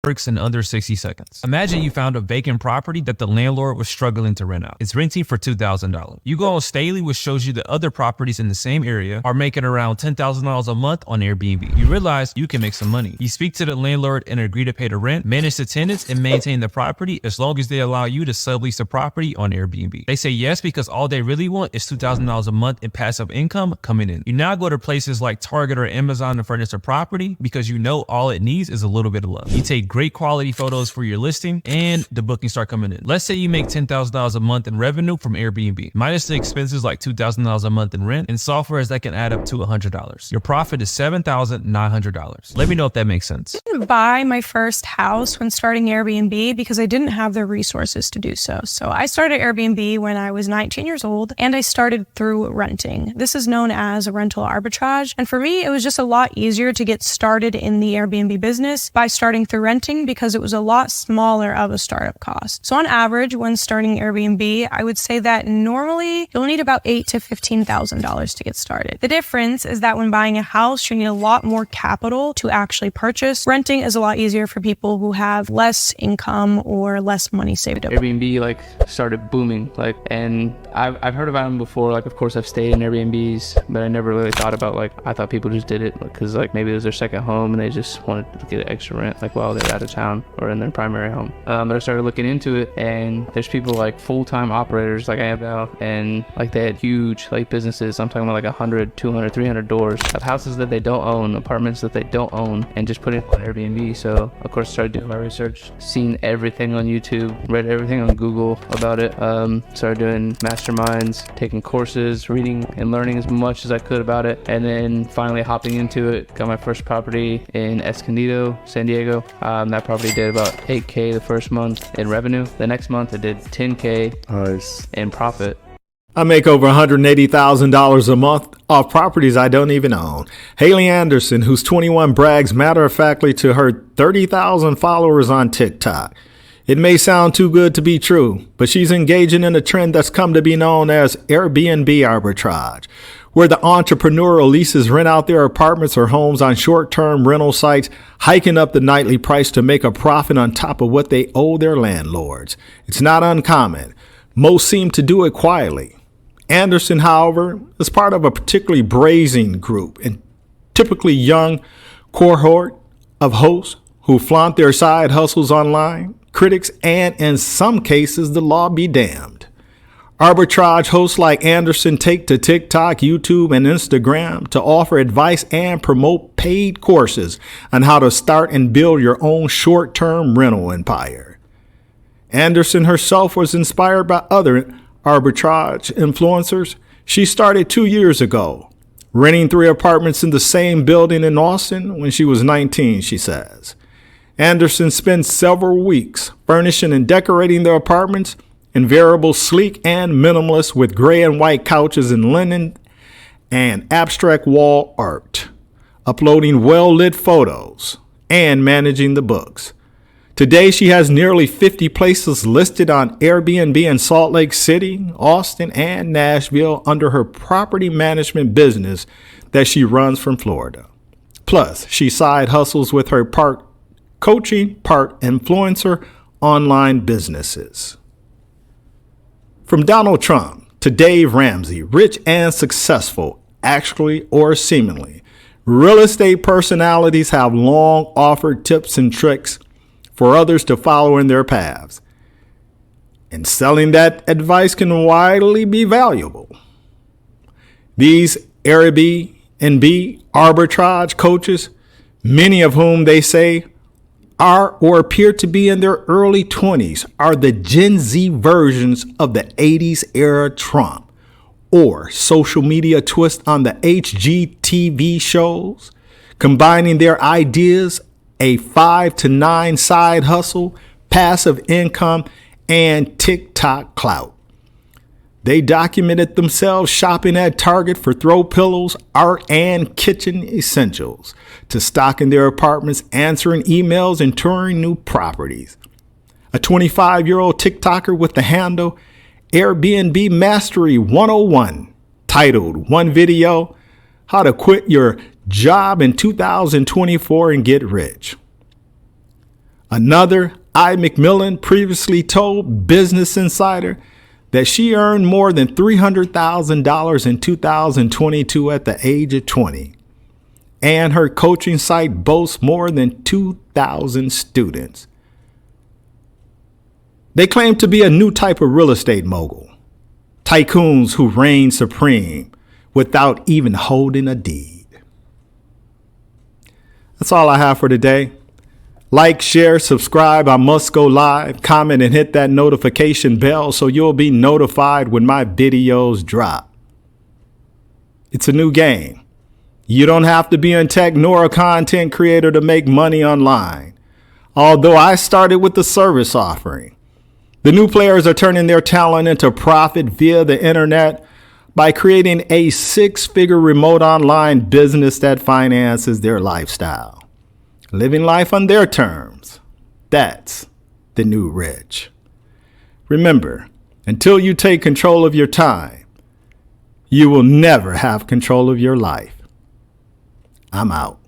works in under 60 seconds. Imagine you found a vacant property that the landlord was struggling to rent out. It's renting for $2,000. You go on Staley, which shows you that other properties in the same area are making around $10,000 a month on Airbnb. You realize you can make some money. You speak to the landlord and agree to pay the rent, manage the tenants, and maintain the property as long as they allow you to sublease the property on Airbnb. They say yes because all they really want is $2,000 a month in passive income coming in. You now go to places like Target or Amazon to furnish a property because you know all it needs is a little bit of love. You take great quality photos for your listing and the bookings start coming in. Let's say you make $10,000 a month in revenue from Airbnb, minus the expenses like $2,000 a month in rent and softwares that can add up to $100. Your profit is $7,900. Let me know if that makes sense. I didn't buy my first house when starting Airbnb because I didn't have the resources to do so. So I started Airbnb when I was 19 years old and I started through renting. This is known as a rental arbitrage. And for me, it was just a lot easier to get started in the Airbnb business by starting through renting because it was a lot smaller of a startup cost. So on average, when starting Airbnb, I would say that normally you'll need about $8,000 to $15,000 to get started. The difference is that when buying a house, you need a lot more capital to actually purchase. Renting is a lot easier for people who have less income or less money saved up. Airbnb started booming, and I've heard about them before. Of course I've stayed in Airbnbs, but I never really thought about I thought people just did it because maybe it was their second home and they just wanted to get extra rent while they're out of town or in their primary home. But I started looking into it, and there's people full-time operators like I have now, and they had huge businesses. I'm talking about 100, 200, 300 doors of houses that they don't own, apartments that they don't own, and just put it on Airbnb. So of course I started doing my research, seen everything on YouTube, read everything on Google about it, started doing masterminds, taking courses, reading and learning as much as I could about it, and then finally hopping into it. Got my first property in Escondido, San Diego. That property did about $8,000 the first month in revenue. The next month it did $10,000 in profit. I make over $180,000 a month off properties I don't even own. Haley Anderson, who's 21, brags matter-of-factly to her 30,000 followers on TikTok. It may sound too good to be true, but she's engaging in a trend that's come to be known as Airbnb arbitrage, where the entrepreneur leases rent out their apartments or homes on short-term rental sites, hiking up the nightly price to make a profit on top of what they owe their landlords. It's not uncommon. Most seem to do it quietly. Anderson, however, is part of a particularly brazen group and typically young cohort of hosts who flaunt their side hustles online, critics, and in some cases, the law be damned. Arbitrage hosts like Anderson take to TikTok, YouTube, and Instagram to offer advice and promote paid courses on how to start and build your own short-term rental empire. Anderson herself was inspired by other arbitrage influencers. She started 2 years ago, renting 3 apartments in the same building in Austin when she was 19, she says. Anderson spent several weeks furnishing and decorating their apartments in variable, sleek, and minimalist with gray and white couches and linen and abstract wall art, uploading well-lit photos, and managing the books. Today, she has nearly 50 places listed on Airbnb in Salt Lake City, Austin, and Nashville under her property management business that she runs from Florida. Plus, she side hustles with her part coaching, part influencer online businesses. From Donald Trump to Dave Ramsey, rich and successful, actually or seemingly, real estate personalities have long offered tips and tricks for others to follow in their paths. And selling that advice can widely be valuable. These Airbnb arbitrage coaches, many of whom they say are or appear to be in their early 20s, are the Gen Z versions of the 80s era Trump, or social media twist on the HGTV shows, combining their ideas, a 5 to 9 side hustle, passive income, and TikTok clout. They documented themselves shopping at Target for throw pillows, art, and kitchen essentials, to stocking their apartments, answering emails, and touring new properties. A 25-year-old TikToker with the handle Airbnb Mastery 101, titled One Video, How to Quit Your Job in 2024 and Get Rich. Another, I. McMillan, previously told Business Insider that she earned more than $300,000 in 2022 at the age of 20. And her coaching site boasts more than 2,000 students. They claim to be a new type of real estate mogul. Tycoons who reign supreme without even holding a deed. That's all I have for today. Like, share, subscribe. I must go live. Comment and hit that notification bell so you'll be notified when my videos drop. It's a new game. You don't have to be in tech nor a content creator to make money online. Although I started with the service offering. The new players are turning their talent into profit via the internet by creating a six-figure remote online business that finances their lifestyle. Living life on their terms. That's the new rich. Remember, until you take control of your time, you will never have control of your life. I'm out.